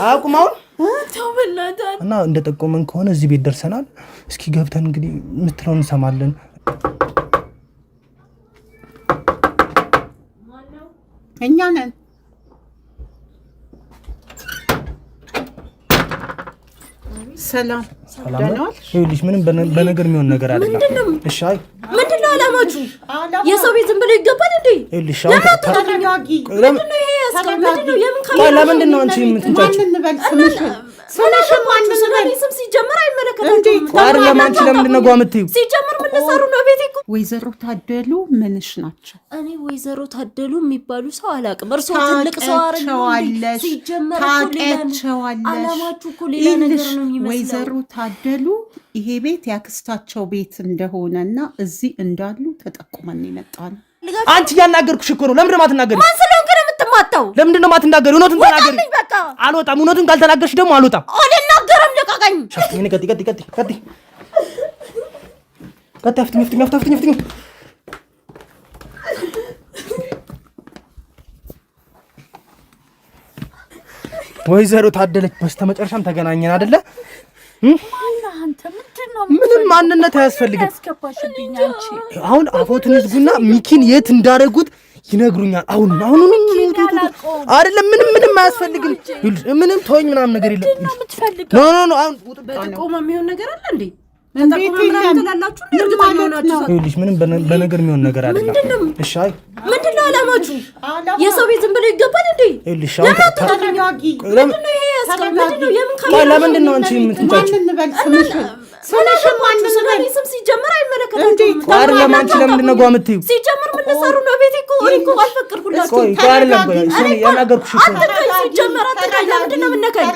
አቁማው ተበላታ እና እንደጠቆመን ከሆነ እዚህ ቤት ደርሰናል። እስኪ ገብተን እንግዲህ ምትለውን እንሰማለን። እኛ ነን። ሰላም ሰላም። ይኸውልሽ ምንም በነገር የሚሆን ነገር አይደለም። እሺ አይ ምንድነው አላማችሁ? የሰው ቤት ዝም ብሎ ይገባል እንዴ? ይኸውልሽ አሁን ተረጋጊ። ምንድነው ይሄ? ምንድነው የምን ካሜራ? ለምንድን ነው አንቺ የምትንጫጭው? ስምሽን ማንንም ስም ሲጀመር አይመለከታችሁም። አረ ለማንቺ ለምንድን ነው ጓምትዩ? ሲጀመር ምን ልሰሩ ነው ቤቴ? ወይዘሮ ታደሉ ምንሽ ናቸው? እኔ ወይዘሮ ታደሉ የሚባሉ ሰው አላውቅም። እርሶ ትልቅ ሰው ታውቂያቸዋለሽ። ሲጀመር አላማችሁ እኮ ሌላ ነገር ነው የሚመስለው። ወይዘሮ ታደሉ ይሄ ቤት ያክስታቸው ቤት እንደሆነና እዚህ እንዳሉ ተጠቁመን ይመጣል። አንቺ ያናገርኩሽ እኮ ነው። ለምንድን ነው የማትናገሪው? ማን ስለሆንክ ነው የምትማታው? ለምንድን ነው የማትናገሪው? እውነቱን ተናገሪ። አልወጣም። እውነቱን ካልተናገርሽ ደግሞ አልወጣም። አልናገርም። ልቀቀኝ። እኔ ቀጥ አፍትኝ ወይዘሮ ታደለች በስተመጨረሻም ተገናኘን አይደለ? ምንም ማንነት አያስፈልግም። አሁን አፎትን ይዝጉና ሚኪን የት እንዳደረጉት ይነግሩኛል። አሁን አይደለም ምንም አያስፈልግም። ምንም ተወኝ ምናምን ነገር የለም። ኖ አሁን ቆማ የሚሆን ነገር አለ እንዴ? ይኸውልሽ ምንም በነገር የሚሆን ነገር አይደለም። እሺ አይ ምንድነው አላማችሁ? የሰው ቤት ዝም ብሎ ይገባል እንዴ? ይኸውልሽ አሁን ምንድነው ይሄ? ምንድነው የምን ካሜራ? ለምንድን ነው አንቺ የምትንጫጭው? ስምሽን ማንንም ስም ሲጀመር አይመለከታችሁም። አረ ለማንቺ ለምንድን ነው ጓምትዩ? ሲጀመር ምን ልሰሩ ነው ቤቴ? እኮ አልፈቀድኩላችሁ። ያናገርኩሽ ሲጀመር አትቃይ። ለምንድን ነው የምነካኝ?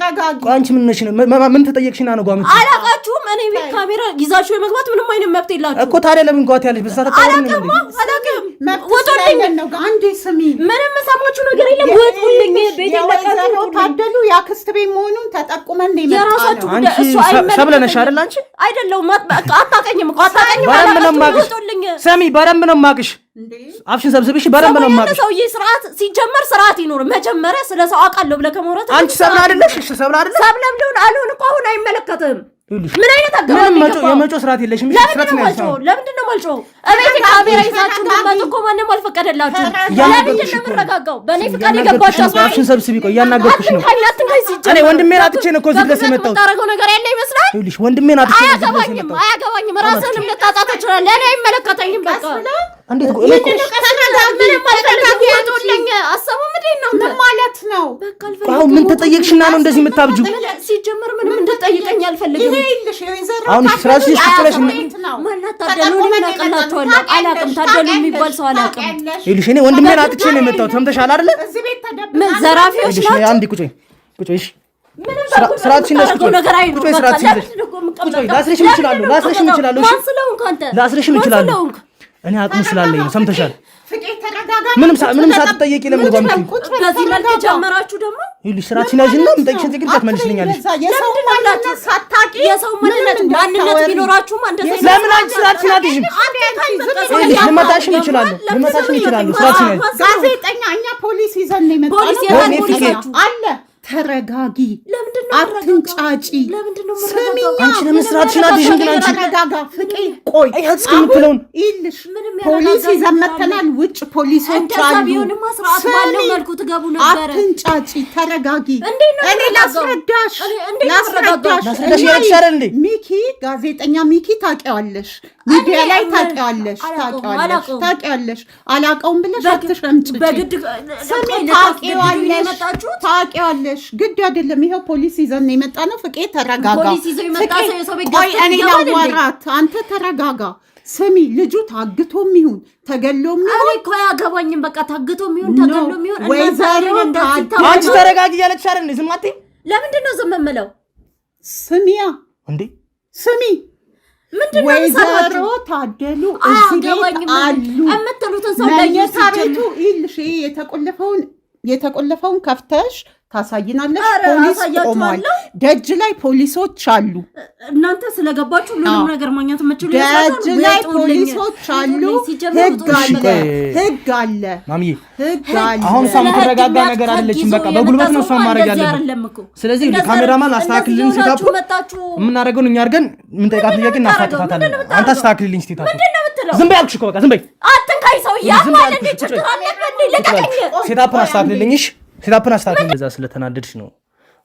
አንቺ ምን ነሽ? ምን ተጠየቅሽና ነው ጓምትዩ? አላቃችሁም። እኔ ቤት ካሜራ ይዛችሁ የመግባት ምንም አይነት መብት የላችሁ እኮ። ታዲያ ለምን ጓት ያለሽ? በሳተ አላውቅም። ወጡልኝ ነው አንዴ ስሚ። ምንም ሰማችሁ ነገር የለም። ወጡልኝ። ቤት ወይዘሮ ታደሉ ያክስት ቤት መሆኑን ተጠቁመን ነው የመጣነው። አንቺ ሰብለነሽ አይደል? አንቺ አይደለም አታውቀኝም እኮ አታውቀኝም። በረም ነው የማውቅሽ። ሰሚ በረም ነው የማውቅሽ። አፍሽን ሰብስብሽ በረም ነው የማውቅሽ። ሰውዬ ስርዓት ሲጀመር ስርዓት ይኖር። መጀመሪያ ስለ ሰው አውቃለሁ ብለህ ከመውራት አንቺ ሰብለ አይደለሽ? እሺ ሰብለ አይደለሽ? ሰብለም ሊሆን አልሆን እኮ አሁን አይመለከትም። ምን አይነት አገባኝ ነው? የመጮ ስርዓት የለሽም። ስርዓት ነው ያለው። ለምንድን ነው ማልጮህ? እቤት ካሜራ ይዛችሁ ማለት እኮ ማንም አልፈቀደላችሁ። ለምንድን ነው የምረጋጋው? በእኔ ፍቃድ የገባችሁ አፍሽን ሰብስቢ። ቆይ እያናገርኩሽ ነው። እኔ ወንድሜን አጥቼ ነው እኮ እዚህ ድረስ የመጣሁት። ታረገው ነገር ያለ ይመስላል። ይኸውልሽ ወንድሜን አጥቼ ነው እዚህ ድረስ የመጣሁት። አያገባኝም። ራስህንም ልታጣጣ ትችላለህ። እኔ አይመለከተኝም። በቃ እንዴት እኔ እኮ ምን ማለት ነው? አሁን ምን ተጠየቅሽና ነው እንደዚህ የምታብጁ? ሲጀመር ምንም እንድትጠይቀኝ አልፈልግም። አሁን ስራሽን ሽጥለሽ ማናት ታደሉ እናቀላችኋለሁ። አላውቅም። ታደሉ የሚባል ሰው አላውቅም። ይኸውልሽ እኔ ወንድሜን አጥቼ ነው የመጣሁት። ሰምተሻል አይደለ? ምን ዘራፊዎች ናቸው? አንዴ ቁጭ በይ። ስራችሽን ቁጭ በይ። ላስርሽም እችላለሁ። ላስርሽም እችላለሁ። እኔ አቅሙ ስላለኝ ነው። ሰምተሻል? ምንም ሳትጠየቂ ለምን ጓምቲ? በዚህ መልክ ጀመራችሁ ደግሞ? ይኸውልሽ ስራችን ያዥና የምጠይቅሽን ጥቂት ትመልሽልኛለሽ። የሰው ማንነት ቢኖራችሁም እንደዚህ ለምን አንቺ ስራችን አትይዥም? ልመታሽም ይችላሉ። ስራችን ያዥ። ጋዜጠኛ እኛ ፖሊስ ይዘን ነው የመጣነው። አለ ተረጋጊ። አትንጫጪ። ስሚኝ። አንቺ ለምን ስራችን አትይዥም? ግን አንቺ ተረጋጋ። ፍቄ ቆይ እስከምትለውን ይልሽ ፖሊስ ይዘን መተናል። ውጭ ፖሊሶች አሉ። አትንጫጪ። ተረጋጊ። እኔ ላስረዳሽ ያልሻል እንዴ? ሚኪ ጋዜጠኛ ሚኪ ታውቂዋለሽ፣ ሚዲያ ላይ ታውቂዋለሽ። አላውቀውም ብለሽ አትሸምጭ። ስሚ ታውቂዋለሽ። ግድ አይደለም። ይሄው ፖሊስ ይዘን ነው የመጣነው። ፍቄ ተረጋጋ። ቆይ እኔ ላዋራት፣ አንተ ተረጋጋ። ስሚ ልጁ ታግቶም ይሁን ተገሎም ይሁን እኔ እኮ አያገባኝም። በቃ ታግቶም ይሁን ተገሎም ይሁን አንቺ ተረጋጊ እያለች አይደል? ዝም አትይም። ለምንድን ነው ዝም የምለው? ስሚያ እንዴ ስሚ ወይዘሮ ታደሉ እዚህ ቤት አሉ የምትሉትን ሰው ለየታ ቤቱ ይልሽ የተቆለፈውን ከፍተሽ ታሳይናለሽ። ፖሊስ ቆሟል። ደጅ ላይ ፖሊሶች አሉ። እናንተ ስለገባችሁ ሁሉንም ነገር ማግኘት የምትችሉ ደጅ ላይ ፖሊሶች አሉ። ህግ አለ ማሚዬ፣ ህግ አለ። አሁን ሳምተረጋጋ ነገር አይደለችም። በቃ በጉልበት ነው እሷን ማድረግ ያለብን። ስለዚህ ካሜራማን አስተካክልልን። ሴታፑ የምናደርገውን እኛ አድርገን የምንጠይቃት ጥያቄ እናፋጥታታለን። አንተ አስተካክልልኝ ሴታፑ። ዝም በይ አልኩሽ እኮ በቃ ዝም በይ። አትንካይ ሰውዬ ማለት እንደ ችግር አለበት። ለቀቀኝ። ሴታፑን አስተካክልልኝ። እሺ ሴታፑን አስተካክልልኝ። እዛ ስለተናደድሽ ነው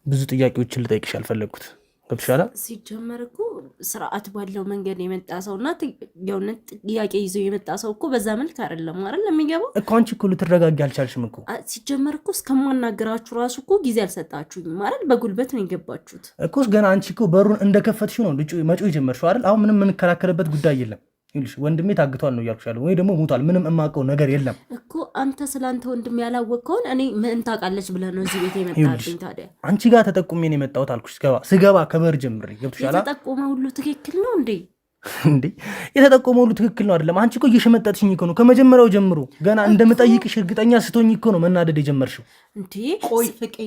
ብዙ ጥያቄዎችን ልጠይቅሽ አልፈለግኩት። ገብቶሻል? ሲጀመር እኮ ስርዓት ባለው መንገድ የመጣ ሰውና የእውነት ጥያቄ ይዞ የመጣ ሰው እኮ በዛ መልክ አይደለም አይደል የሚገባው እኮ። አንቺ እኮ ልትረጋጊ አልቻልሽም እኮ። ሲጀመር እኮ እስከማናገራችሁ ራሱ እኮ ጊዜ አልሰጣችሁኝም አይደል? በጉልበት ነው የገባችሁት እኮ። ገና አንቺ እኮ በሩን እንደከፈትሽው ነው መጮህ የጀመርሽው አይደል? አሁን ምንም የምንከራከርበት ጉዳይ የለም። ይልሽ ወንድሜ ታግቷል ነው እያልኩሽ ያለው፣ ወይ ደግሞ ሞቷል። ምንም የማውቀው ነገር የለም እኮ። አንተ ስላንተ ወንድሜ ያላወቅከውን እኔ ምን ታውቃለች ብለህ ነው እዚህ ቤት የመጣልኝ? ታዲያ አንቺ ጋር ተጠቁሜ ነው የመጣሁት አልኩሽ። ስገባ ከበር ጀምሬ ገብቶሻል። የተጠቆመ ሁሉ ትክክል ነው እንዴ? እንዴ የተጠቆመ ሁሉ ትክክል ነው አይደለም? አንቺ እኮ እየሸመጠጥሽኝ እኮ ነው ከመጀመሪያው ጀምሮ። ገና እንደምጠይቅሽ እርግጠኛ ስትሆኝ እኮ ነው መናደድ የጀመርሽው። እንዴ ቆይ ፍቄ፣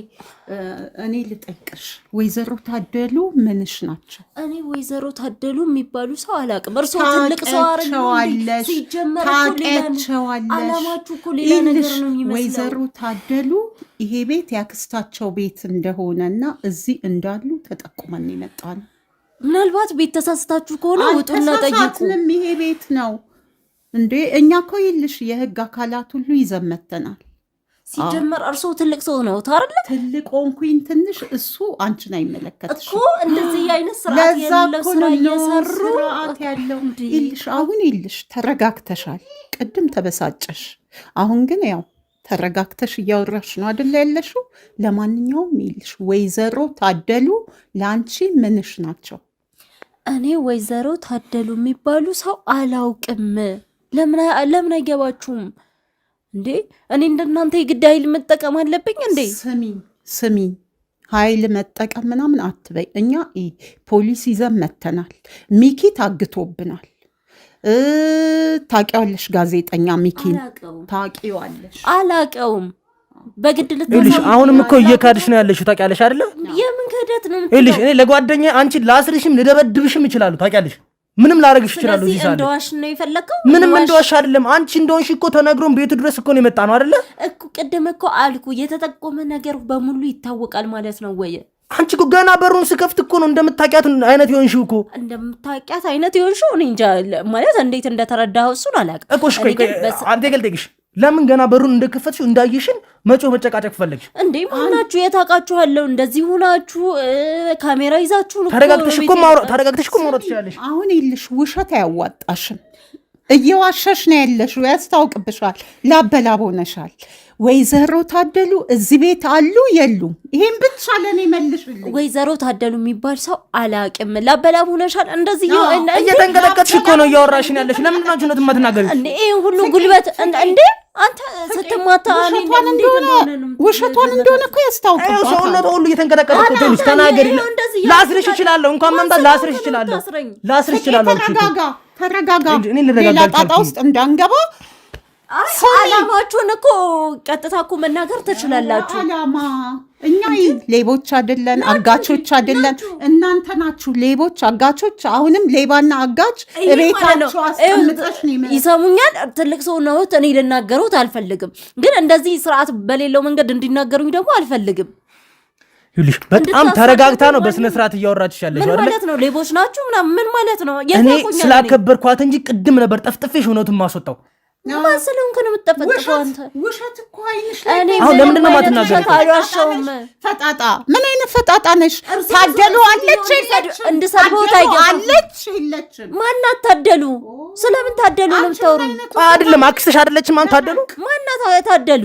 እኔ ልጠይቅሽ፣ ወይዘሮ ታደሉ ምንሽ ናቸው? እኔ ወይዘሮ ታደሉ የሚባሉ ሰው አላውቅም። እርሶ ትልቅ ሰው ታውቂያቸዋለሽ? ሲጀመር አላማችሁ እኮ ሌላ ነገር ነው የሚመስለው። ወይዘሮ ታደሉ ይሄ ቤት ያክስታቸው ቤት እንደሆነና እዚህ እንዳሉ ተጠቁመን የመጣ ነው። ምናልባት ቤት ተሳስታችሁ ከሆነ ውጡና ጠይቁ። አልተሳሳትንም፣ ይሄ ቤት ነው እንዴ። እኛ እኮ ይልሽ የህግ አካላት ሁሉ ይዘመተናል። ሲጀመር እርሶ ትልቅ ሰው ነው ታርለ ትልቅ ሆንኩኝ ትንሽ፣ እሱ አንቺን አይመለከትሽ እኮ። እንደዚህ አይነት ስርዓት ያለው ስራ እየሰሩ ስርዓት ያለው ይልሽ። አሁን ይልሽ ተረጋግተሻል። ቅድም ተበሳጨሽ፣ አሁን ግን ያው ተረጋግተሽ እያወራሽ ነው አይደል ያለሽው። ለማንኛውም ይልሽ ወይዘሮ ታደሉ ለአንቺ ምንሽ ናቸው? እኔ ወይዘሮ ታደሉ የሚባሉ ሰው አላውቅም። ለምን አይገባችሁም እንዴ? እኔ እንደናንተ የግድ ኃይል መጠቀም አለብኝ እንዴ? ስሚ ኃይል መጠቀም ምናምን አትበይ። እኛ ፖሊስ ይዘን መተናል። ሚኪ ታግቶብናል። ታውቂዋለሽ? ጋዜጠኛ ሚኪን ታውቂዋለሽ? አላውቀውም። በግድ ልትልሽ አሁንም እኮ እየካድሽ ነው ያለሽው። ታውቂያለሽ አይደለ? የምን ክህደት ነው? ይልሽ እኔ ለጓደኛ አንቺ ላስርሽም ልደበድብሽም ይችላሉ። ታውቂያለሽ? ምንም ላደርግሽ ይችላሉ። እዚህ ሳለ እንደዋሽ ነው የፈለከው? ምንም እንደዋሽ አይደለም። አንቺ እንደሆንሽ እኮ ተነግሮን ቤቱ ድረስ እኮ ነው የመጣ ነው አይደለ? እኮ ቅድም እኮ አልኩ የተጠቆመ ነገር በሙሉ ይታወቃል ማለት ነው ወይ? አንቺ እኮ ገና በሩን ስከፍት እኮ ነው እንደምታውቂያት አይነት ይሆንሽው እኮ። እንደምታውቂያት አይነት ይሆንሽው እኔ እንጃ ማለት እንዴት እንደተረዳኸው እሱን አላውቅም እኮ። እሺ ቆይ አንተ ገልጠይሽ ለምን ገና በሩን እንደከፈትሽው እንዳየሽን መጨቃጨቅ ፈለግሽ እንዴ? ማናችሁ የታውቃችኋለሁ? እንደዚህ ሆናችሁ ካሜራ ይዛችሁ ነው። ተረጋግተሽ እኮ ማውራት ትችላለሽ። አሁን ይልሽ ውሸት አያዋጣሽም። እየዋሸሽ ነው ያለሽው፣ ያስታውቅብሻል። ላበላብ ሆነሻል። ወይዘሮ ታደሉ እዚህ ቤት አሉ የሉም? ይሄን ብቻ ለኔ መልሽልኝ። ወይዘሮ ታደሉ የሚባል ሰው አላውቅም። ላበላብ ሆነሻል። እንደዚህ እየተንቀጠቀጥሽ እኮ ነው እያወራሽን ያለሽ። ለምን ነው አንቺ የማትናገሪው? እንዴ ይሄ ሁሉ ጉልበት እንዴ? አንተ ስትማታ ውሸቷን እንደሆነ እኮ ያስታውቃል። ሰውነቷ ሁሉ እየተንቀጠቀጠ እኮ ትንሽ ተናገሪ። ላስርሽ እችላለሁ፣ እንኳን መምጣት ላስርሽ እችላለሁ። ተረጋጋ። ሌላ ጣጣ ውስጥ እንዳንገባ። አላማችሁን እኮ ቀጥታ እኮ መናገር ትችላላችሁ። አላማ እኛ ሌቦች አይደለን፣ አጋቾች አይደለን። እናንተ ናችሁ ሌቦች፣ አጋቾች። አሁንም ሌባና አጋች እቤታችሁ አስቀምጠሽ ነው። ይሰሙኛል? ትልቅ ሰው ነው። እኔ ልናገሩት አልፈልግም፣ ግን እንደዚህ ስርዓት በሌለው መንገድ እንዲናገሩኝ ደግሞ አልፈልግም። ይልሽ በጣም ተረጋግታ ነው በስነ ስርዓት እያወራችሽ ያለሽ አይደል? ምን ማለት ነው? ሌቦች ናችሁ ምናምን ምን ማለት ነው? እኔ ስላከበርኳት እንጂ ቅድም ነበር ጠፍጥፌሽ እውነቱን ማስወጣው። ማስለውን ከነ መጠፈጥፈው አንተ ውሸት እኮ አይንሽ ላይ አሁን ለምንድን ነው የማትናገሪው? ፈጣጣ ምን አይነት ፈጣጣ ነሽ? ታደሉ አለች የለችም? እንድሰድበው አለች የለችም? ማናት ታደሉ? ስለምን ታደሉ ነው የምታወሩኝ? አይደለም አክስትሽ አይደለችም? ማን ታደሉ? ማናት ታደሉ?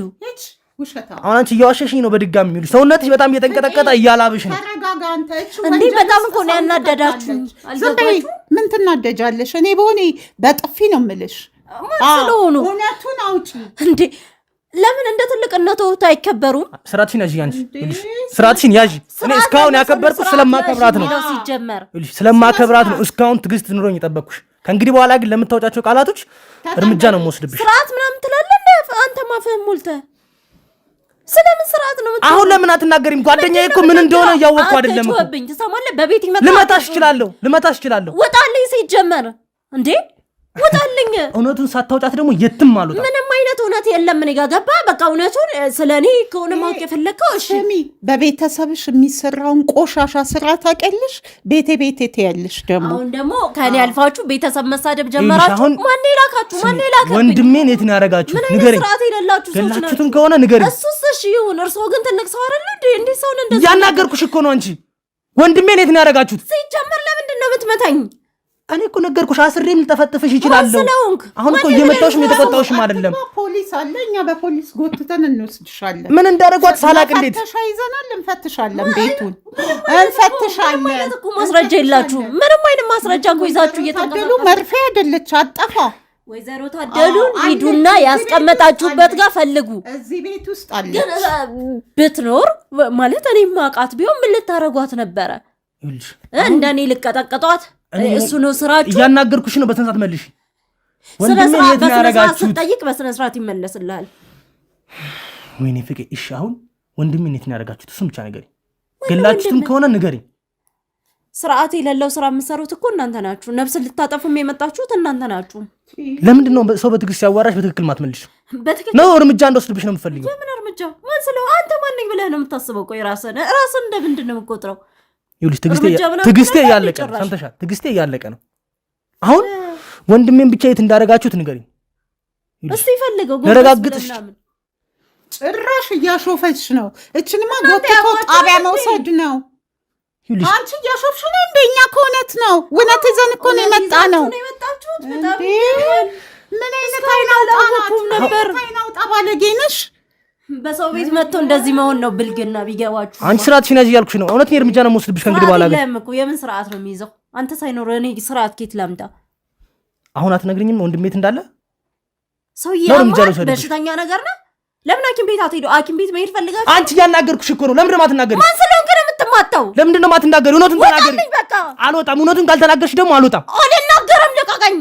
አሁን አንቺ እያዋሸሽኝ ነው በድጋሚ የሚሉሽ። ሰውነትሽ በጣም እየተንቀጠቀጠ እያላብሽ ነው። ተረጋጋ አንተ። እንዴ በጣም እኮ ነው ያናደዳችሁ። ምን ትናደጃለሽ? እኔ በሆነ በጥፊ ነው የምልሽ። ስለሆኑ እውነቱን አውጪ። እንዴ ለምን እንደ ትልቅነቱ አይከበሩም? ስራትሽን ያዥ። አንቺ ስራትሽን ያዥ። እኔ እስካሁን ያከበርኩሽ ስለማከብራት ነው። ሲጀመር ስለማከብራት ነው እስካሁን ትዕግስት ኑሮኝ የጠበቅኩሽ። ከእንግዲህ በኋላ ግን ለምታወጫቸው ቃላቶች እርምጃ ነው የምወስድብሽ። ስርዓት ምናምን ትላለህ እንደ አንተ ማፈህም ሞልተህ ስለምን ስርዓት ነው? አሁን ለምን አትናገሪም? ጓደኛዬ እኮ ምን እንደሆነ እያወቅኩ አይደለም እኮ። አትጮህብኝ፣ ትሰማለህ? በቤት ይመጣ ልመታሽ እችላለሁ። ወጣልኝ ሲጀመር እንዴ ወጣልኝ። እውነቱን ሳታውጫት ደግሞ የትም አልወጣም። ምንም አይነት እውነት የለም። እኔ ጋር ገባ። በቃ እውነቱን ስለኔ ከሆነ ማወቅ የፈለከው እሺ። በቤተሰብሽ የሚሰራውን ቆሻሻ ስራ ታውቂያለሽ። ቤቴ ትያለሽ። አሁን ደግሞ ከኔ አልፋችሁ ቤተሰብ መሳደብ ጀመራችሁ። ማን ይላካችሁ? ወንድሜን የት ነው ያደረጋችሁ? ንገረኝ። ስርዓት የሌላችሁ ሰዎች ናችሁ። ገላችሁትን ከሆነ ንገረኝ። እሱስ እሺ ይሁን። እርስዎ ግን ትልቅ ሰው አይደል እንዴ? እንዴ ሰውን እንደዚህ ያናገርኩሽ እኮ ነው። አንቺ ወንድሜን የት ነው ያደረጋችሁት? ሲጀመር ለምንድን ነው የምትመታኝ? እኔ እኮ ነገርኩሽ። አስሬም ልጠፈጥፍሽ ይችላል። አሁን እኮ እየመጣሁሽም የተቆጣሁሽም አይደለም። ፖሊስ አለ። እኛ በፖሊስ ጎትተን እንወስድሻለን። ምን እንዳደረጓት ሳላቅ እንዴት ይዘናል? እንፈትሻለን። ቤቱን እንፈትሻለን። ማለት እኮ ማስረጃ የላችሁም። ምንም አይነት ማስረጃ እኮ ይዛችሁ እየታደሉ መርፌ አይደለች አጠፋ። ወይዘሮ ታደሉን ሂዱና ያስቀመጣችሁበት ጋር ፈልጉ። እዚህ ቤት ውስጥ አለ። ግን ብትኖር ማለት እኔ ማቃት ቢሆን ምን ልታረጓት ነበረ? እንደኔ ልቀጠቅጧት? እሱ ነው ስራችሁ። እያናገርኩሽ ነው። በስነ ስርዓት መልሽ። ወንድሜ የት ነው ያረጋችሁት? ስጠይቅ በስነ ስርዓት ይመለስልሃል። ወይኔ ፍቄ። እሺ አሁን ወንድሜ የት ነው ያረጋችሁት? እሱም ብቻ ንገሪኝ። ገላችሁትም ከሆነ ንገሪኝ። ስርዓት የሌለው ስራ የምትሰሩት እኮ እናንተ ናችሁ። ነፍስ ልታጠፉም የመጣችሁት እናንተ ናችሁ። ለምንድን ነው ሰው በትዕግስት ሲያዋራሽ በትክክል ማትመልሽ? ነው እርምጃ እንደወስድብሽ ነው የምትፈልጊው? የምን እርምጃ? ማን ስለው አንተ ማን ነኝ ብለህ ነው የምታስበው? ቆይ ራስህን እንደምንድን ነው የምትቆጥረው? ይኸውልሽ ትዕግስቴ እያለቀ ነው። ሰምተሻል? ትዕግስቴ እያለቀ ነው። አሁን ወንድሜን ብቻ የት እንዳደረጋችሁት ንገሪኝ። እስቲ ፈልገው ያረጋግጥሽ። ጭራሽ እያሾፈች ነው። እችንማ ጎትቶ ጣቢያ መውሰድ ነው። አንቺ እያሾፍሽ ነው። እንደኛ ከእውነት ነው። እውነት ይዘን እኮ ነው የመጣ ነው። ምን አይነት አይናውጣ ባለጌ ነሽ። በሰው ቤት መጥቶ እንደዚህ መሆን ነው ብልግና። ቢገባችሁ አንቺ ስርዓትሽን ያዥ እያልኩሽ ነው። እውነት እርምጃ ነው የምወስድብሽ ከእንግዲህ በኋላ። ግን እኮ የምን ስርዓት ነው የሚይዘው? አንተ ሳይኖር እኔ ስርዓት ኬት ላምጣ? አሁን አትነግሪኝም ወንድሜ የት እንዳለ? ሰውዬ በሽተኛ ነገር ነው። ለምን ሐኪም ቤት አትሄዱ? ሐኪም ቤት መሄድ ፈልጋችሁ? አንቺ እያናገርኩሽ እኮ ነው። ለምንድን ነው የማትናገሪው? ማን ስለሆንክ ነው የምትማታው? ለምንድን ነው የማትናገሪው? እውነቱን ተናገሪ። በቃ አልወጣም። እውነቱን ካልተናገርሽ ደግሞ አልወጣም። አልናገርም። ልቀቀኝ።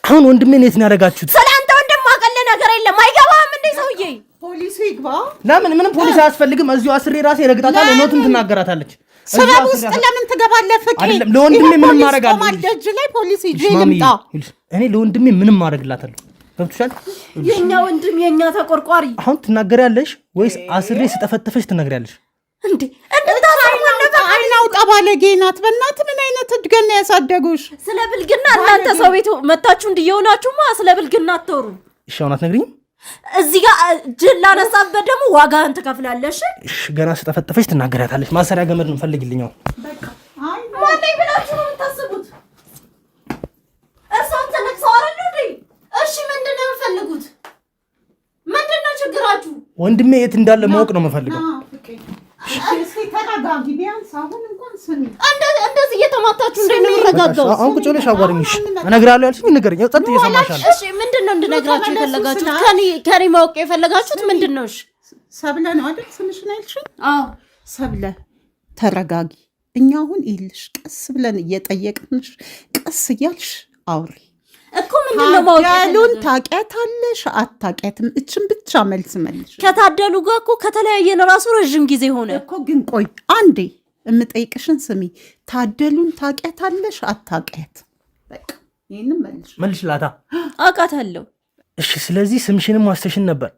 አሁን ወንድሜን የት ነው ያደረጋችሁት? ስለአንተ ወንድም አቀለ ነገር የለም። አይገባም እንዴ ሰውዬ? ፖሊሱ ይግባ። ለምን? ምንም ፖሊስ አያስፈልግም። እዚሁ አስሬ ራሴ ረግጣታለሁ። እውነቱን ትናገራታለች። ሰላም ውስጥ ለምን ትገባለህ? ፍቄ አይደለም ለወንድሜ ምንም ማድረግ አለ። ደጅ ላይ ፖሊስ ይዤ ልምጣ። እኔ ለወንድሜ ምንም ማድረግላታለሁ። ገብቶሻል? የኛ ወንድም የኛ ተቆርቋሪ። አሁን ትናገሪያለሽ ወይስ አስሬ ስጠፈጥፈሽ ትነግሪያለሽ? እንዴ አይናውጣ ባለጌ ናት። በእናትህ ምን አይነት እድገት ነው ያሳደጉሽ? ስለ ብልግና እናንተ ሰው ቤት መታችሁ እንዲየሆናችሁማ ስለ ብልግና አትወሩ። እሺ አሁን አትነግሪኝም? እዚህ ጋር ጅል ላነሳበት ደግሞ ዋጋህን ትከፍላለሽ። እሺ ገና ስጠፈጥፈሽ ትናገሪያታለሽ። ማሰሪያ ገመድ ነው ፈልግልኝ። በቃ ማነኝ ብላችሁ ነው የምታስቡት? እሷን ተነክሰው አይደል እንዴ? እሺ ምንድን ነው የምፈልጉት? ምንድን ነው ችግራችሁ? ወንድሜ የት እንዳለ ማወቅ ነው የምፈልገው። እስኪ ተረጋጊ። ቢያንስ አሁን እንኳን ስሚ። እንደዚህ እየተማታችሁ እንዴት ነው የምረጋጋው? አሁን ቁጭ ብለሽ አዋሪኝ። እሺ እነግርሃለሁ ያልሽኝ ንገረኝ። ጸጥ እየሰማሻል። እሺ ምንድን ነው እንድነግራችሁ የፈለጋችሁት? ከኔ ማወቅ የፈለጋችሁት ምንድን ነው? እሺ ሰብለ ነው አይደል ስምሽን ያልሽኝ? አዎ ሰብለ ተረጋጊ። እኛ አሁን ይልሽ ቀስ ብለን እየጠየቅንሽ ቀስ እያልሽ አውሪ እኮ። ምንድን ነው ማወቅ ያሉን? ታውቂያታለሽ አታውቂያትም? እችን ብቻ መልስ መልሽ። ከታደሉ ጋር እኮ ከተለያየን ራሱ ረዥም ጊዜ ሆነ እኮ። ግን ቆይ አንዴ የምጠይቅሽን ስሚ። ታደሉን ታውቂያታለሽ አታውቂያት? በቃ ይሄንን መልሽ ላታ። አውቃታለሁ። እሺ ስለዚህ ስምሽንም ዋስተሽን ነበር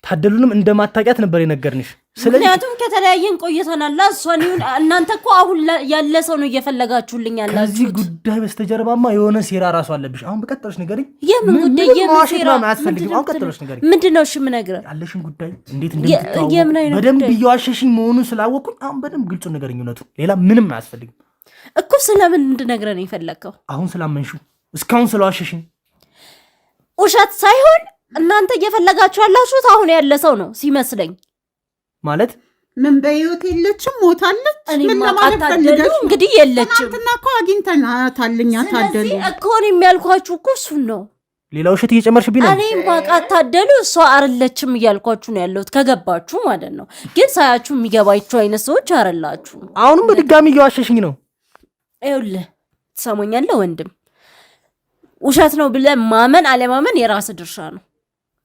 ታደሉንም እንደማታውቂያት ነበር የነገርንሽ። ምክንያቱም ከተለያየን ቆይተናል። እሷን ይሁን እናንተ እኮ አሁን ያለ ሰው ነው እየፈለጋችሁልኝ ያላችሁት። ከዚህ ጉዳይ በስተጀርባማ የሆነ ሴራ ራሱ አለብሽ። አሁን በቀጥሎሽ ንገሪኝ። የምን ጉዳይ? የምን ሴራ? አያስፈልግም። አሁን ቀጥሎሽ ንገሪኝ። ምንድን ነው? እሺ የምነግርህ ያለሽን ጉዳይ እንዴት እንደምትታወቁ በደንብ እየዋሸሽኝ መሆኑን ስላወቅኩኝ አሁን በደንብ ግልጹን ንገሪኝ። እውነቱን ሌላ ምንም አያስፈልግም እኮ። ስለምን እንድነግረህ ነው የፈለግከው? አሁን ስላመንሽው እስካሁን ስለዋሸሽኝ። ውሸት ሳይሆን እናንተ እየፈለጋችሁ ያላችሁት አሁን ያለ ሰው ነው ሲመስለኝ። ማለት ምን በህይወት የለችም? ሞታለች? ምን ለማለት ፈልገሽ? እንግዲህ የለችም። እናንተና እኮ አግኝተናታልኛ ታደሉ። ስለዚህ እኮ ነው የሚያልኳችሁ እኮ እሱን ነው። ሌላ ውሸት እየጨመርሽብኝ ነው። እኔ ማቃት ታደሉ እሷ አይደለችም እያልኳችሁ ነው ያለሁት። ከገባችሁ ማለት ነው። ግን ሳያችሁ የሚገባችሁ አይነት ሰዎች አይደላችሁ። አሁንም በድጋሚ እየዋሸሽኝ ነው። ይኸውልህ ትሰሞኛለህ ወንድም፣ ውሸት ነው ብለህ ማመን አለማመን የራስ ድርሻ ነው።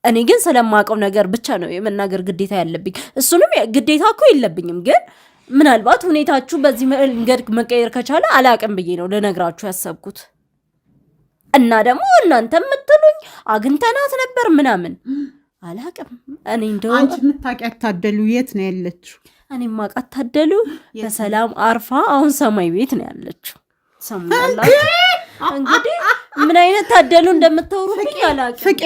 እኔ ግን ስለማውቀው ነገር ብቻ ነው የመናገር ግዴታ ያለብኝ። እሱንም ግዴታ እኮ የለብኝም፣ ግን ምናልባት ሁኔታችሁ በዚህ መንገድ መቀየር ከቻለ አላቅም ብዬ ነው ልነግራችሁ ያሰብኩት። እና ደግሞ እናንተ የምትሉኝ አግኝተናት ነበር ምናምን አላቅም። እኔ እንደው አንቺ የምታውቂያት ታደሉ የት ነው ያለችው? እኔ የማውቃት ታደሉ በሰላም አርፋ አሁን ሰማይ ቤት ነው ያለችው። ሰማላችሁ እንግዲህ ምን አይነት ታደሉ እንደምታወሩብኝ አላቅም። ፍቄ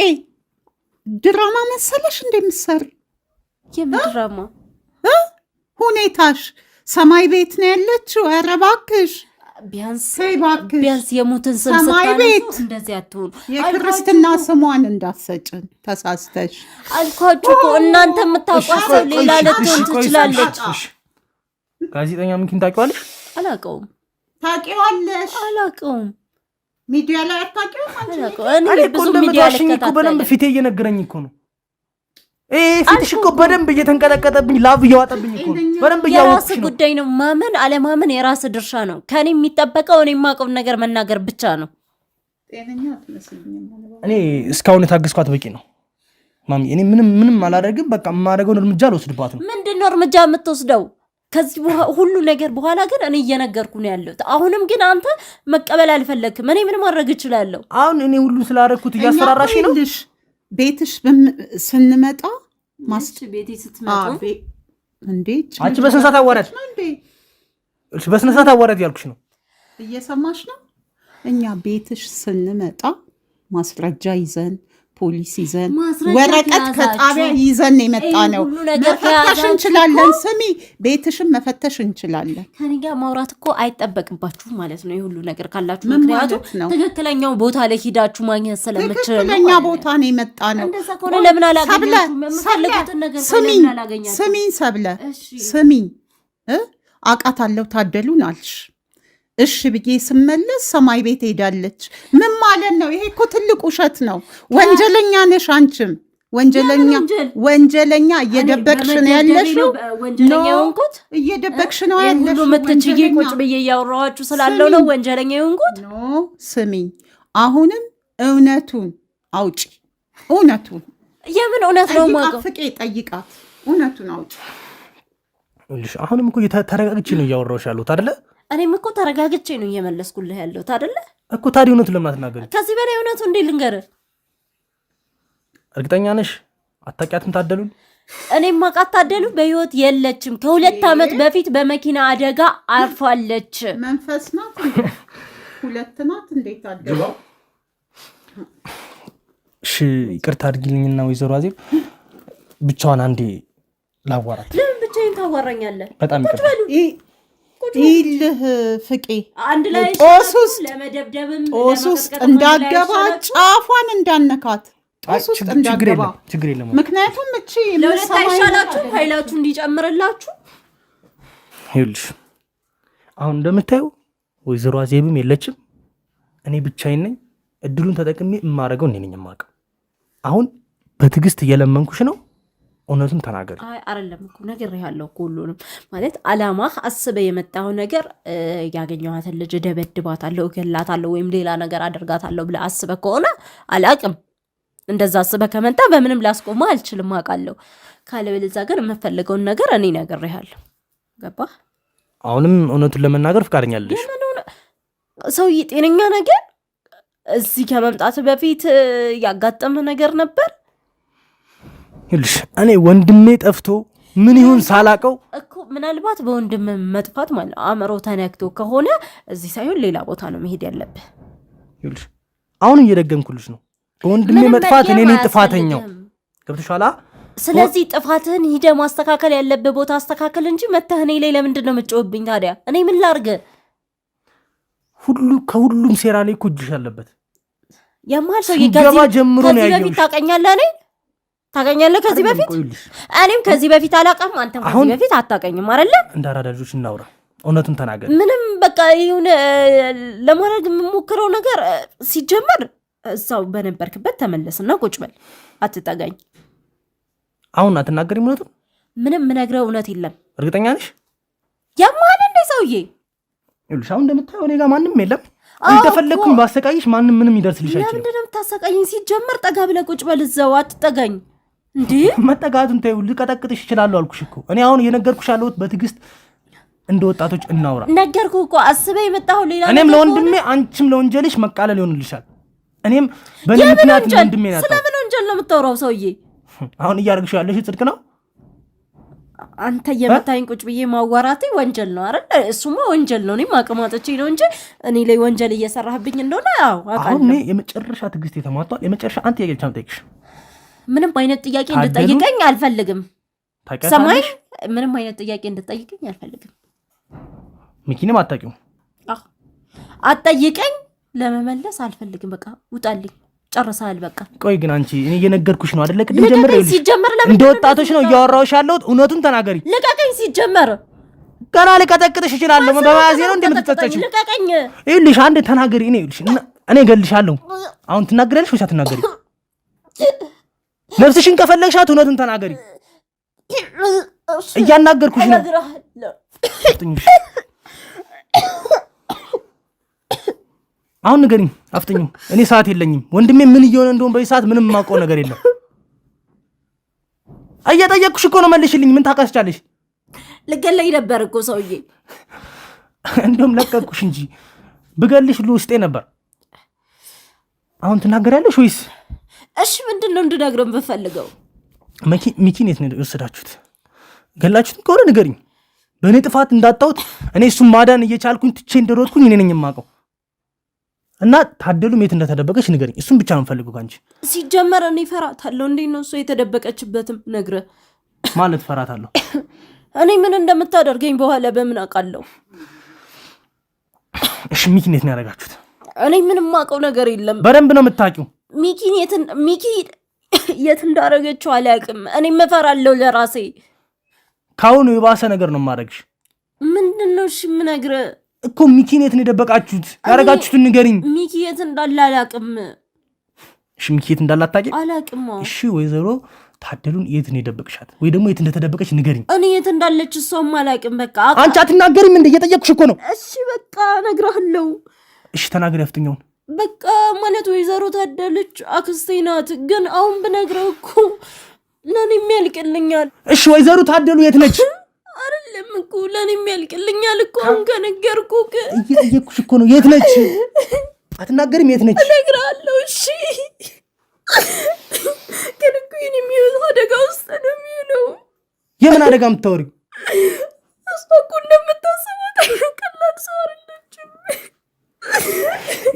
ድራማ መሰለሽ እንደምትሰሪ? የምን ድራማ? ሁኔታሽ ሰማይ ቤት ነው ያለችው። ኧረ እባክሽ ቢያንስ የሙትን ስም ሰማይ ቤት እንደዚህ አትሆኑ። የክርስትና ስሟን እንዳትሰጭን ተሳስተሽ አልኳችሁ እኮ። እናንተ የምታውቋት ሰው ሌላ ልትሆን ትችላለች። ጋዜጠኛ ምንኪን ታውቂዋለሽ? አላውቀውም። ታውቂዋለሽ? አላውቀውም። ሚዲያ ላይ አታውቂውም? እኔ ብዙ ሚዲያ ላይ በደንብ ፊቴ እየነገረኝ እኮ ነው። ፊትሽ እኮ በደንብ እየተንቀጠቀጠብኝ ላብ እያዋጠብኝ እኮ ነው። በደንብ እያወቅሽ ነው። ጉዳይ ነው። ማመን አለማመን የራስ ድርሻ ነው። ከኔ የሚጠበቀው እኔ የማውቀው ነገር መናገር ብቻ ነው። እኔ እስካሁን የታገስኳት በቂ ነው ማሚ። እኔ ምንም አላደርግም። በቃ የማደርገውን እርምጃ አልወስድባትም። ምንድነው እርምጃ የምትወስደው? ከዚህ ሁሉ ነገር በኋላ ግን እኔ እየነገርኩ ነው ያለሁት። አሁንም ግን አንተ መቀበል አልፈለግም። እኔ ምን ማድረግ እችላለሁ? አሁን እኔ ሁሉ ስላደረኩት እያስፈራራሽ ነው። ቤትሽ ስንመጣ ቤቴ ስትመጡ እንዴት አንቺ በስነ ስርዓት አዋራድ በስነ ስርዓት አዋራድ ያልኩሽ ነው። እየሰማሽ ነው? እኛ ቤትሽ ስንመጣ ማስረጃ ይዘን ፖሊስ ይዘን ወረቀት ከጣቢያ ይዘን የመጣ ነው። መፈተሽ እንችላለን። ስሚ ቤትሽን መፈተሽ እንችላለን። ከኔ ጋር ማውራት እኮ አይጠበቅባችሁ ማለት ነው የሁሉ ነገር ካላችሁ። ምክንያቱም ትክክለኛው ቦታ ላይ ሂዳችሁ ማግኘት ስለምትችሉ ትክክለኛ ቦታ ነው የመጣ ነው። እንደዛ ከሆነ ለምን አላገኛችሁም? የምፈልጉትን ነገር ለምን አላገኛችሁም? ስሚኝ ሰብለ ስሚኝ፣ አውቃታለሁ ታደሉን አልሽ። እሺ ብዬ ስመለስ ሰማይ ቤት ሄዳለች። ምን ማለት ነው? ይሄ እኮ ትልቅ ውሸት ነው። ወንጀለኛ ነሽ አንቺም። ወንጀለኛ እየደበቅሽ ነው ያለሽው። እየደበቅሽ ነው ያለሽው። ሁሉ ምትችዬ ቁጭ ብዬ እያወራኋችሁ ስላለው ነው ወንጀለኛ የሆንኩት። ስሚኝ፣ አሁንም እውነቱን አውጪ። እውነቱን የምን እውነት ነው? ማገው ፍቄ ጠይቃት። እውነቱን አውጪ። አሁንም እኮ ተረጋግቼ ነው እያወራሁሽ ያለሁት አይደለ? እኔም እኮ ተረጋግቼ ነው እየመለስኩልህ ያለሁት አይደለ እኮ። ታዲያ እውነቱን ለምን አትናገሪ? ከዚህ በላይ እውነቱ እንዴት ልንገርህ? እርግጠኛ ነሽ አታውቂያትም ታደሉን? እኔም ማውቃት ታደሉ በህይወት የለችም። ከ2 ዓመት በፊት በመኪና አደጋ አርፋለች። መንፈስ ናት እንዴ? 2 ናት እንዴ ታደሉ? እሺ ይቅርታ አድርጊልኝና ወይዘሮ አዜብ ብቻዋን አንዴ ላዋራት። ለምን ብቻዬን ታዋራኛለህ? በጣም ይቅርታ ይልህ ፍቄ አንድ ላይ ለመደብደብም ጦስ እንዳገባ ጫፏን እንዳነካት ጦስ እንዳገባ ችግር የለም። ምክንያቱም እቺ ለታይሻላችሁ ኃይላችሁ እንዲጨምርላችሁ። ይኸውልሽ አሁን እንደምታየው ወይዘሮ አዜብም የለችም፣ እኔ ብቻዬን ነኝ። እድሉን ተጠቅሜ የማደርገው እኔ ነኝ የማውቀው። አሁን በትዕግስት እየለመንኩሽ ነው። እውነቱን ተናገር። አይ አይደለም እኮ ነግሬሃለሁ እኮ ሁሉንም። ማለት አላማህ አስበህ የመጣው ነገር ያገኘኋትን ልጅ ደበድባታለሁ፣ እገላታለሁ ወይም ሌላ ነገር አደርጋታለሁ ብለህ አስበህ ከሆነ አላቅም። እንደዛ አስበህ ከመጣ በምንም ላስቆምህ አልችልም፣ አውቃለሁ። ካለበለዚያ ግን የምፈልገውን ነገር እኔ ነግሬሃለሁ። ገባህ? አሁንም እውነቱን ለመናገር ፍቃደኛ አይደለሽ? ሰውዬ ጤነኛ ነገር እዚህ ከመምጣት በፊት ያጋጠመህ ነገር ነበር? ይልሽ እኔ ወንድሜ ጠፍቶ ምን ይሁን ሳላቀው እኮ ምናልባት በወንድም መጥፋት ማለት አእምሮ ተነክቶ ከሆነ እዚህ ሳይሆን ሌላ ቦታ ነው መሄድ ያለብህ። ይልሽ አሁን እየደገምኩልሽ ነው። በወንድሜ መጥፋት እኔ ነኝ ጥፋተኛው። ገብቶሻል? ስለዚህ ጥፋትህን ሂደህ ማስተካከል ያለብህ ቦታ አስተካከል እንጂ መተህ እኔ ላይ ለምንድን ነው የምትጮህብኝ ታዲያ? እኔ ምን ላድርግ? ከሁሉም ሴራ ላይ እኮ እጅሽ አለበት። የማል ሰው ከዚህ በፊት ታውቀኛለህ? ታገኛለህ ከዚህ በፊት? እኔም ከዚህ በፊት አላውቅም፣ አንተም ከዚህ በፊት አታውቀኝም አይደለ? እንደ አራዳ ልጆች እናውራ። እውነቱን ተናገር። ምንም በቃ ይሁን ለማድረግ የምሞክረው ነገር ሲጀመር እዛው በነበርክበት ተመለስና ቁጭ በል፣ አትጠጋኝ። አሁን አትናገሪም? እውነቱን ምንም የምነግረው እውነት የለም። እርግጠኛ ነሽ? የማን እንደ ሰውዬ ይኸውልሽ አሁን እንደምታየው እኔ ጋር ማንም የለም። እንደፈለኩኝ ማሰቃይሽ ማንንም ምንም ይደርስልሽ አይችልም። ለምንድን ነው የምታሰቃይኝ? ሲጀመር ጠጋ ብለህ ቁጭ በል እዛው አትጠጋኝ እንዴ። መጠጋቱን ተይው፣ ልቀጠቅጥሽ እችላለሁ አልኩሽ እኮ። እኔ አሁን እየነገርኩሽ ያለሁት በትዕግስት እንደ ወጣቶች እናውራ። ነገርኩህ እኮ አስበህ የመጣኸው ሌላ ነገር። እኔም ለወንድሜ አንቺም ለወንጀልሽ መቃለል ይሆንልሻል። እኔም በእኔ ምክንያት ወንድሜ ናት። ስለምን ወንጀል ነው የምታወራው ሰውዬ? አሁን እያደረግሽ ያለሽ ጽድቅ ነው። አንተ የመታኝ ቁጭ ብዬ ማዋራቴ ወንጀል ነው አይደል? እሱማ ወንጀል ነው። እኔም አቅማጥቼ ነው እንጂ እኔ ላይ ወንጀል እየሰራህብኝ እንደሆነ ያው አውቃለሁ። አሁን የመጨረሻ ትዕግስት የተሟጧል። የመጨረሻ አንተ ጥያቄ ብቻ ጠይቅሽ። ምንም አይነት ጥያቄ እንድጠይቀኝ አልፈልግም። ሰማይ ምንም አይነት ጥያቄ እንድጠይቀኝ አልፈልግም። ሚኪንም አታውቂውም። አትጠይቀኝ፣ ለመመለስ አልፈልግም። በቃ ውጣልኝ። ጨርሰሃል በቃ። ቆይ ግን አንቺ እኔ እየነገርኩሽ ነው አይደለ? ቅድም ጀምር ይልሽ ሲጀመር እንደ ወጣቶች ነው እያወራሁሽ ያለሁት። እውነቱን ተናገሪ። ልቀቀኝ። ሲጀመር ገና ልቀጠቅጥሽ እችላለሁ። በማያዜ ነው እንደምትጠጠጪው። ልቀቀኝ ይልሽ አንዴ ተናገሪ። እኔ እገልሻለሁ። አሁን ትናገሪያለሽ ወይስ አትናገሪ? ነፍስሽን ከፈለግሻት እውነቱን ተናገሪ። እያናገርኩሽ ነው። አሁን ንገሪኝ። አፍጥኙ። እኔ ሰዓት የለኝም። ወንድሜ ምን እየሆነ እንደሆነ በዚህ ሰዓት ምንም የማውቀው ነገር የለም። እየጠየቅኩሽ እኮ ነው። መልሽልኝ። ምን ታውቃስቻለሽ? ልገለኝ ነበር እኮ ሰውዬ። እንደውም ለቀቅኩሽ እንጂ ብገልሽ ሁሉ ውስጤ ነበር። አሁን ትናገሪያለሽ ወይስ? እሺ ምንድን ነው እንድነግረው የምፈልገው? ሚኪን የት ነው የወሰዳችሁት? ገላችሁት ከሆነ ንገሪኝ። በእኔ ጥፋት እንዳጣሁት እኔ እሱን ማዳን እየቻልኩኝ ትቼ እንደሮጥኩኝ እኔ ነኝ የማውቀው። እና ታደሉም የት እንደተደበቀች ንገሪኝ። እሱን ብቻ ነው የምፈልገው ካንቺ። ሲጀመር እኔ እፈራታለሁ። እንዴት ነው እሱ የተደበቀችበትም ነግረህ ማለት? እፈራታለሁ። እኔ ምን እንደምታደርገኝ በኋላ በምን አውቃለሁ? እሺ ሚኪን የት ነው ያደረጋችሁት? እኔ ምንም የማውቀው ነገር የለም። በደንብ ነው የምታውቂው። ሚኪ የት እንዳደረገችው አላውቅም። እኔ እፈራለሁ ለራሴ። ካሁኑ የባሰ ነገር ነው የማደርግሽ። ምንድን ነው እሺ የምነግርህ እኮ? ሚኪን የት ነው የደበቃችሁት? ያደረጋችሁትን ንገሪኝ። ሚኪ የት እንዳለ አላውቅም። እሺ ሚኪ የት እንዳለ አታውቂም? አላውቅም። እሺ ወይዘሮ ታደሉን የት ነው የደበቅሻት? ወይ ደግሞ የት እንደተደበቀች ንገሪኝ። እኔ የት እንዳለች እሷም አላውቅም። በቃ አንቺ አትናገሪም እንደ? እየጠየቅኩሽ እኮ ነው። እሺ በቃ እነግርሃለሁ። እሺ ተናገሪ። አፍጥኛውን በቃ ማለት ወይዘሮ ታደለች አክስቴ ናት። ግን አሁን ብነግረው እኮ ለእኔም ያልቅልኛል። እሺ ወይዘሮ ታደሉ የት ነች? አይደለም እኮ ለእኔም ያልቅልኛል እኮ አሁን ከነገርኩህ። እየጠየቅኩሽ እኮ ነው። የት ነች? አትናገሪም? የት ነች? እነግርሃለሁ። እሺ ግን እኮ የእኔ የሚሆነው አደጋ ውስጥ ነው የሚሆነው። የምን አደጋ የምታወሪው? እሷ እኮ እንደምታስበው ቀላል ሰው አይደለችም።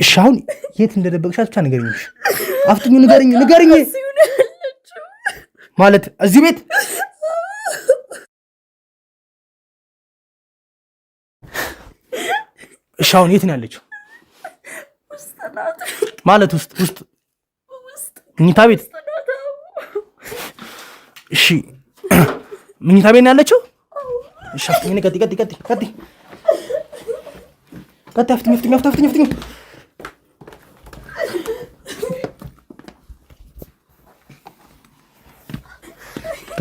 እሺ አሁን የት እንደደበቅሻት ብቻ ንገሪኝ። አፍጥኙ፣ ንገሪኝ። ማለት እዚህ ቤት? እሺ አሁን የት ነው ያለችው? ማለት ውስጥ ምኝታ ቤት? እሺ ምኝታ ቤት ነው ያለችው? እሺ አፍጥኝ። ቀጥ አፍጥኝ።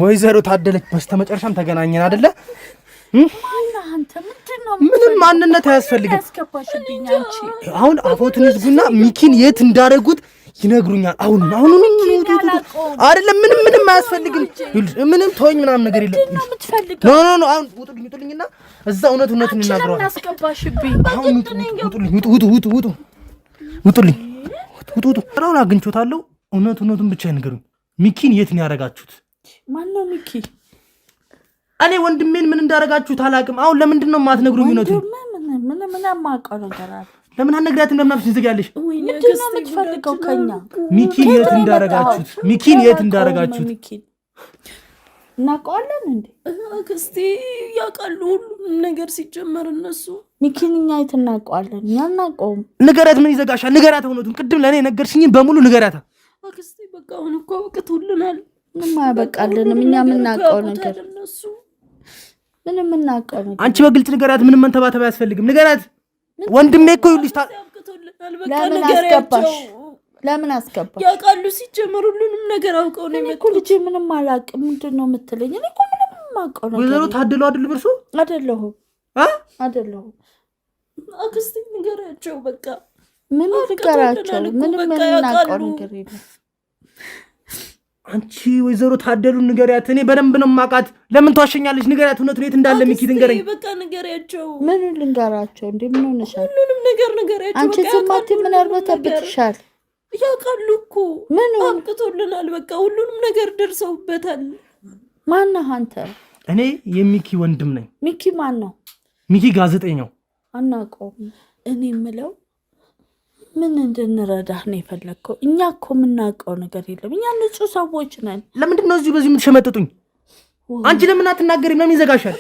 ወይዘሮ ታደለች በስተመጨረሻም ተገናኘን አይደለ? ምንም ማንነት አያስፈልግም። አሁን አፎቱን ይዝጉና ሚኪን የት እንዳደረጉት ይነግሩኛል። አሁን አይደለም ምንም አያስፈልግም። ምንም ተወኝ ምናምን ነገር የለም። ኖ አሁን ውጡልኝና እዛ እውነቱን እናግረዋለን። ውጡ። አሁን አግኝቼዋለሁ። እውነቱን ብቻ ይንገሩኝ። ሚኪን የት ነው ያደረጋችሁት? ማነው ሚኪ? እኔ ወንድሜን ምን እንዳደረጋችሁት አላውቅም። አሁን ለምንድን ነው የማትነግሩኝ? እውነቱን ምን የማውቀው ነገር አለ? ለምን አትነግሪያትም? ለምን አፍሽን ትዘጊያለሽ? ምንድን ነው የምትፈልገው ከኛ? ሚኪን የት እንዳደረጋችሁት እናውቀዋለን እንዴ? አክስቴ ያውቃሉ ሁሉም ነገር ሲጀመር እነሱ። ሚኪን እኛ የት እናውቀዋለን? እኛ አናውቀውም። ንገሪያት። ምን ይዘጋሻል? ንገሪያት እውነቱን። ቅድም ለእኔ ነገርሽኝን በሙሉ ንገሪያት። አክስቴ በቃ አሁን እኮ አውቅቶልናል። ምንም አያበቃልንም። እኛ የምናውቀው ነገር ምንም የምናውቀው ነገር። አንቺ በግልጽ ንገሪያት። ምንም መንተባተብ አያስፈልግም። ንገሪያት። ወንድሜ እኮ ይኸውልሽ። ለምን አስገባሽ? ያውቃሉ ሲጀመር ሁሉንም ነገር አውቀው ነው እኮ። ልጄ ምንም አላውቅም። ምንድን ነው የምትለኝ? እኔ እኮ ምንም የማውቀው ነገር። ወይዘሮ ታደሉ አይደለም እርሶ? አይደለሁም። አክስቴ ንገሪያቸው በቃ። ምን ልንገራቸው? ምንም የምናውቀው ነገር የለም። አንቺ ወይዘሮ ታደሉን ንገሪያት። እኔ በደንብ ነው የማውቃት። ለምን ትዋሸኛለች? ንገሪያት። እውነቱን የት እንዳለ ሚኪ ትንገረኝ። በቃ ንገሪያቸው። ምን ልንገራቸው? እንዴ ምን ሆነሻል? ሁሉንም ነገር ንገሪያቸው። አንቺ ዝም አትይ። ምን ያርበተብትሻል? ያውቃሉ እኮ ምን አብቅቶልናል። በቃ ሁሉንም ነገር ደርሰውበታል። ማነህ አንተ? እኔ የሚኪ ወንድም ነኝ። ሚኪ ማን ነው? ሚኪ ጋዜጠኛው። አናውቀውም። እኔ የምለው ምን እንድንረዳህ ነው የፈለግከው? እኛ እኮ የምናውቀው ነገር የለም። እኛ ንጹህ ሰዎች ነን። ለምንድን ነው እዚህ በዚህ የምትሸመጥጡኝ? አንቺ ለምን አትናገሪም? ለምን ይዘጋሻል?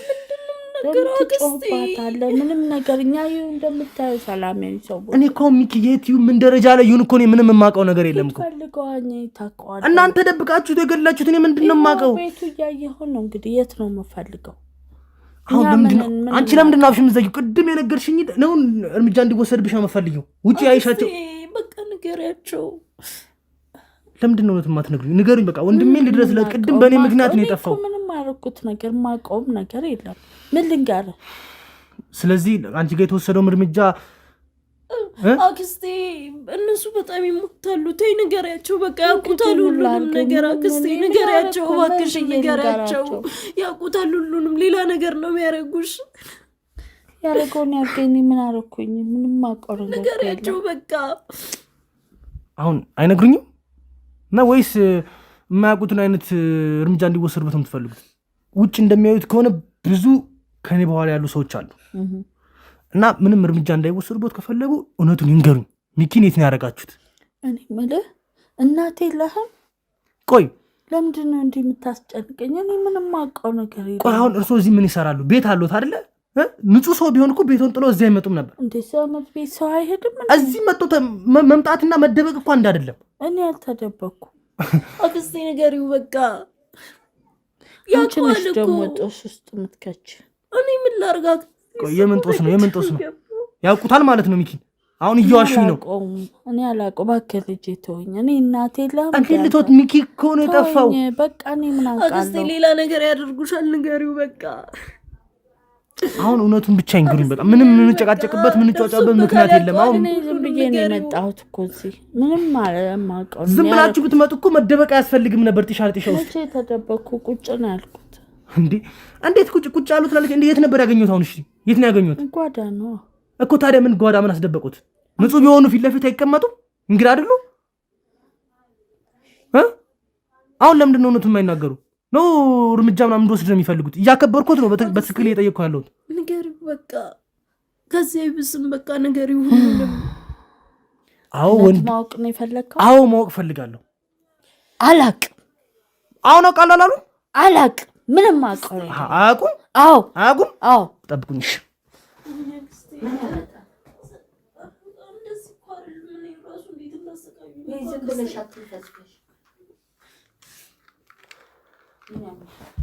ትጮህባታለህ? ምንም ነገር እኛ ይኸው እንደምታዩ ሰላማዊ ሰዎች። እኔ እኮ ሚኪ የት ይሁን ምን ደረጃ ላይ ይሁን እኮ እኔ ምንም የማውቀው ነገር የለም እኮ። ታውቀዋለህ። እናንተ ደብቃችሁት የገላችሁት። እኔ ምንድን ነው የማውቀው? ቤቱ እያየኸው ነው እንግዲህ። የት ነው የምፈልገው? አሁን አንቺ ለምንድን ነው አፍሽ የምትዘጊው? ቅድም የነገርሽኝ ነው እርምጃ እንዲወሰድብሽ ነው የምፈልጊው። ውጪ አይሻቸው። በቃ ንገሪያቸው። ለምንድን ነው የማትነግሩኝ? ንገሩኝ በቃ። ወንድሜን ልድረስለት። ቅድም በእኔ ምክንያት ነው የጠፋው። ምንም ያደረኩት ነገር የማውቀውም ነገር የለም። ምን ልንገርህ? ስለዚህ አንቺ ጋር የተወሰደውም እርምጃ አክስቴ እነሱ በጣም ይሞታሉ። ተይ ንገሪያቸው በቃ። ያውቁታል ሁሉንም ነገር። አክስቴ ንገሪያቸው እባክሽ፣ ንገሪያቸው። ያውቁታል ሁሉንም። ሌላ ነገር ነው የሚያደርጉሽ። ያደረገውን ያገኝ። ምን አደረኩኝ? ምንም አውቀው ነገር ንገሪያቸው በቃ። አሁን አይነግሩኝም እና ወይስ የማያውቁትን አይነት እርምጃ እንዲወሰድበት ነው የምትፈልጉት? ውጭ እንደሚያዩት ከሆነ ብዙ ከኔ በኋላ ያሉ ሰዎች አሉ እና ምንም እርምጃ እንዳይወሰዱበት ከፈለጉ እውነቱን ይንገሩኝ። ሚኪን የት ነው ያደረጋችሁት? እኔ የምልህ እናቴ የለህም? ቆይ ለምንድን ነው እንዲህ የምታስጨንቀኝ? እኔ ምንም አውቀው ነገር የለም። ቆይ አሁን እርስዎ እዚህ ምን ይሰራሉ? ቤት አሉት አይደለ? ንጹህ ሰው ቢሆን እኮ ቤቱን ጥሎ እዚህ አይመጡም ነበር። እንዴ ሰውነት ቤት ሰው አይሄድም? እዚህ መጥቶ መምጣትና መደበቅ እኮ አንድ አይደለም። እኔ አልተደበቅኩ። አክስቴ ንገሪው በቃ። ያንቺ ደግሞ ጦስ ውስጥ የምትከች። እኔ ምን ላድርጋት? የምን ጦስ ነው? የምን ጦስ ነው? ያውቁታል ማለት ነው ሚኪ። አሁን እየዋሹኝ ነው። እኔ አላውቀውም። እባክህ ልጄ ተወኝ። እኔ እናቴ የለህም? እንዴት ልትወት? ሚኪ እኮ ነው የጠፋው። በቃ እኔ ምን አውቃለሁ? አክስቴ ሌላ ነገር ያደርጉሻል። ንገሪው በቃ። አሁን እውነቱን ብቻ ይንገሩኝ በቃ። ምንም የምንጨቃጨቅበት የምንጫጫበት ምክንያት የለም። አሁን እኔ ዝም ብዬ ነው የመጣሁት እኮ እዚህ። ምንም ማውቀው። ዝም ብላችሁ ብትመጡ እኮ መደበቅ አያስፈልግም ነበር። ጢሻ ውስጥ ተደበቅኩ። ቁጭ ነው ያልኩት። እንዴ እንዴት ቁጭ አሉት ላለች? እንዴ የት ነበር ያገኙት? አሁን እሺ የት ነው ያገኙት? ጓዳ ነው እኮ። ታዲያ ምን ጓዳ ምን አስደበቁት? ንጹህ ቢሆኑ ፊት ለፊት አይቀመጡም? እንግዲህ አይደሉ? አሁን ለምንድን ነው እውነቱን የማይናገሩ? ነው እርምጃ ምናምን እንደወስድ ነው የሚፈልጉት? እያከበርኩት ነው በትክክል እየጠየቅኩ ያለሁት። ንገሪው በቃ። ከዚያ ይብስም በቃ ንገሪው ሁሉንም። አዎ ወንድ ማወቅ ነው የፈለግከው? አዎ ማወቅ ፈልጋለሁ። አላቅም። አሁን አውቃለሁ አላሉ? አላቅም። ምንም አውቀው ነው። አያውቁም? አዎ አያውቁም? አዎ። ጠብቁኝ እሺ።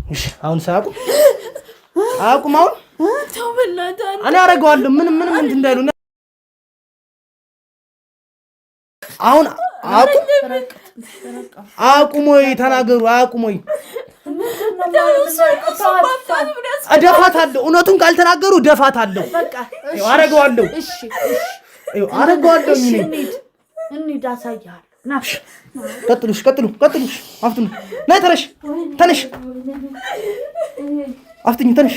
እሺ አሁን ሳያውቁም አያውቁም። አሁን ተው በእናትህ እኔ አደርገዋለሁ። ምንም እንትን እንዳይሉ አሁን አያውቁም ወይ? ተናገሩ። አያውቁም ወይ? እደፋታለሁ። እውነቱን ካልተናገሩ እደፋታለሁ። አደርገዋለሁ። አደርገዋለሁ። እንሂድ አሳይሃለሁ። ቀጥሉ። አፍጥኑ። ነይ ተነሽ። አፍጥኝ ተነሽ።